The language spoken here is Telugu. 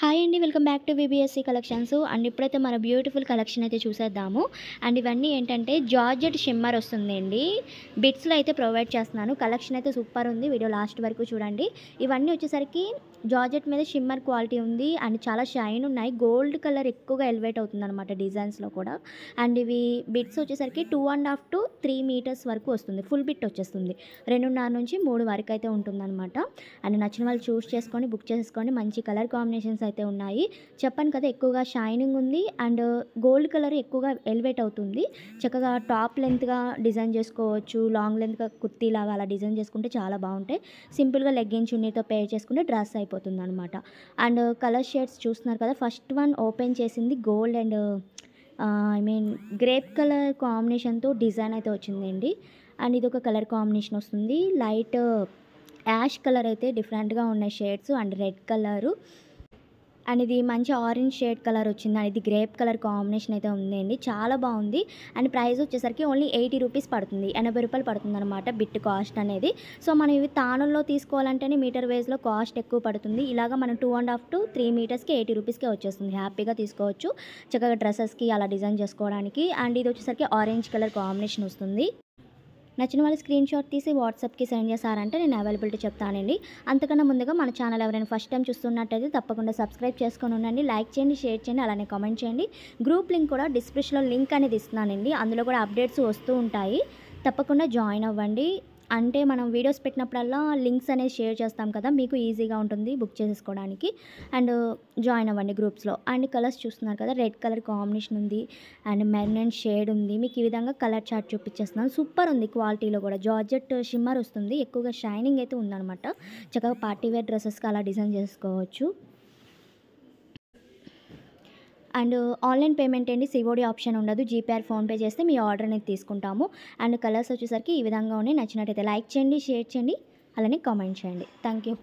హాయ్ అండి. Welcome back to VBSC collections. And ఇప్పుడైతే మన బ్యూటిఫుల్ కలెక్షన్ అయితే చూసేద్దాము. అండ్ ఇవన్నీ ఏంటంటే జార్జెట్ షిమ్మర్ వస్తుందండి. బిట్స్లో అయితే ప్రొవైడ్ చేస్తున్నాను. కలెక్షన్ అయితే సూపర్ ఉంది. వీడియో లాస్ట్ వరకు చూడండి. ఇవన్నీ వచ్చేసరికి జార్జెట్ మీద షిమ్మర్ క్వాలిటీ ఉంది. అండ్ చాలా షైన్ ఉన్నాయి. గోల్డ్ కలర్ ఎక్కువగా ఎలివేట్ అవుతుంది అనమాట డిజైన్స్లో కూడా. అండ్ ఇవి బిట్స్ వచ్చేసరికి 2.5 to 3 మీటర్స్ వరకు వస్తుంది. ఫుల్ బిట్ వచ్చేస్తుంది. 2.5 నుంచి 3 వరకు అయితే ఉంటుందన్నమాట. అండ్ నచ్చిన వాళ్ళు చూస్ చేసుకొని బుక్ చేసుకోండి. మంచి కలర్ కాంబినేషన్స్ అయితే ఉన్నాయి. చెప్పాను కదా, ఎక్కువగా షైనింగ్ ఉంది. అండ్ గోల్డ్ కలర్ ఎక్కువగా ఎలివేట్ అవుతుంది. చక్కగా టాప్ లెంత్గా డిజైన్ చేసుకోవచ్చు. లాంగ్ లెంత్గా కుర్తీ లాగా అలా డిజైన్ చేసుకుంటే చాలా బాగుంటాయి. సింపుల్గా లెగ్గిన్ చున్నీతో పేర్ చేసుకుంటే డ్రెస్ అయిపోతుంది అనమాట. అండ్ కలర్ షేడ్స్ చూస్తున్నారు కదా, ఫస్ట్ వన్ ఓపెన్ చేసింది గోల్డ్ అండ్ గ్రేప్ కలర్ కాంబినేషన్తో డిజైన్ అయితే వచ్చిందండి. అండ్ ఇది ఒక కలర్ కాంబినేషన్ వస్తుంది. లైట్ యాష్ కలర్ అయితే డిఫరెంట్గా ఉన్నాయి shades. And red colour and ఇది మంచి ఆరెంజ్ షేడ్ కలర్ వచ్చింది. అండ్ ఇది గ్రేప్ కలర్ కాంబినేషన్ అయితే ఉందండి. చాలా బాగుంది. అండ్ ప్రైస్ వచ్చేసరికి ఓన్లీ 80 రూపీస్ పడుతుంది. 80 రూపాయలు పడుతుంది అనమాట బిట్ కాస్ట్ అనేది. సో మనం ఇవి తానుల్లో తీసుకోవాలంటేనే మీటర్ వేస్లో కాస్ట్ ఎక్కువ పడుతుంది. ఇలాగా మనం 2.5 to 3 మీటర్స్కి 80 రూపీస్కే వచ్చేస్తుంది. హ్యాపీగా తీసుకోవచ్చు చక్కగా డ్రెస్సెస్కి అలా డిజైన్ చేసుకోవడానికి. అండ్ ఇది వచ్చేసరికి ఆరెంజ్ కలర్ కాంబినేషన్ వస్తుంది. నచ్చిన వాళ్ళు స్క్రీన్ షాట్ తీసి వాట్సాప్కి సెండ్ చేశారంటే నేను అవైలబిలిటీ చెప్తానండి. అంతకన్నా ముందుగా మన ఛానల్ ఎవరైనా ఫస్ట్ టైం చూస్తున్నట్టయితే తప్పకుండా సబ్స్క్రైబ్ చేసుకొని ఉండండి. లైక్ చేయండి, షేర్ చేయండి, అలానే కామెంట్ చేయండి. గ్రూప్ లింక్ కూడా డిస్క్రిప్షన్లో లింక్ అనేది ఇస్తున్నానండి. అందులో కూడా అప్డేట్స్ వస్తూ ఉంటాయి. తప్పకుండా జాయిన్ అవ్వండి. అంటే మనం వీడియోస్ పెట్టినప్పుడల్లా లింక్స్ అనేది షేర్ చేస్తాం కదా, మీకు ఈజీగా ఉంటుంది బుక్ చేసేసుకోవడానికి. అండ్ జాయిన్ అవ్వండి గ్రూప్స్లో. అండ్ కలర్స్ చూస్తున్నారు కదా, రెడ్ కలర్ కాంబినేషన్ ఉంది. అండ్ మెరూన్ షేడ్ ఉంది. మీకు ఈ విధంగా కలర్ చార్ట్ చూపించేస్తున్నాను. సూపర్ ఉంది క్వాలిటీలో కూడా. జార్జెట్ షిమ్మర్ వస్తుంది. ఎక్కువగా షైనింగ్ అయితే ఉందన్నమాట. చక్కగా పార్టీ వేర్ డ్రెస్సెస్కి అలా డిజైన్ చేసుకోవచ్చు. అండ్ ఆన్లైన్ పేమెంట్ అండి, సిఓడి ఆప్షన్ ఉండదు. జీపే ఆర్ ఫోన్పే చేస్తే మీ ఆర్డర్ అనేది తీసుకుంటాము. అండ్ కలర్స్ వచ్చేసరికి ఈ విధంగా ఉన్నాయి. నచ్చినట్టయితే లైక్ చేయండి, షేర్ చేయండి, అలానే కామెంట్ చేయండి. Thank you.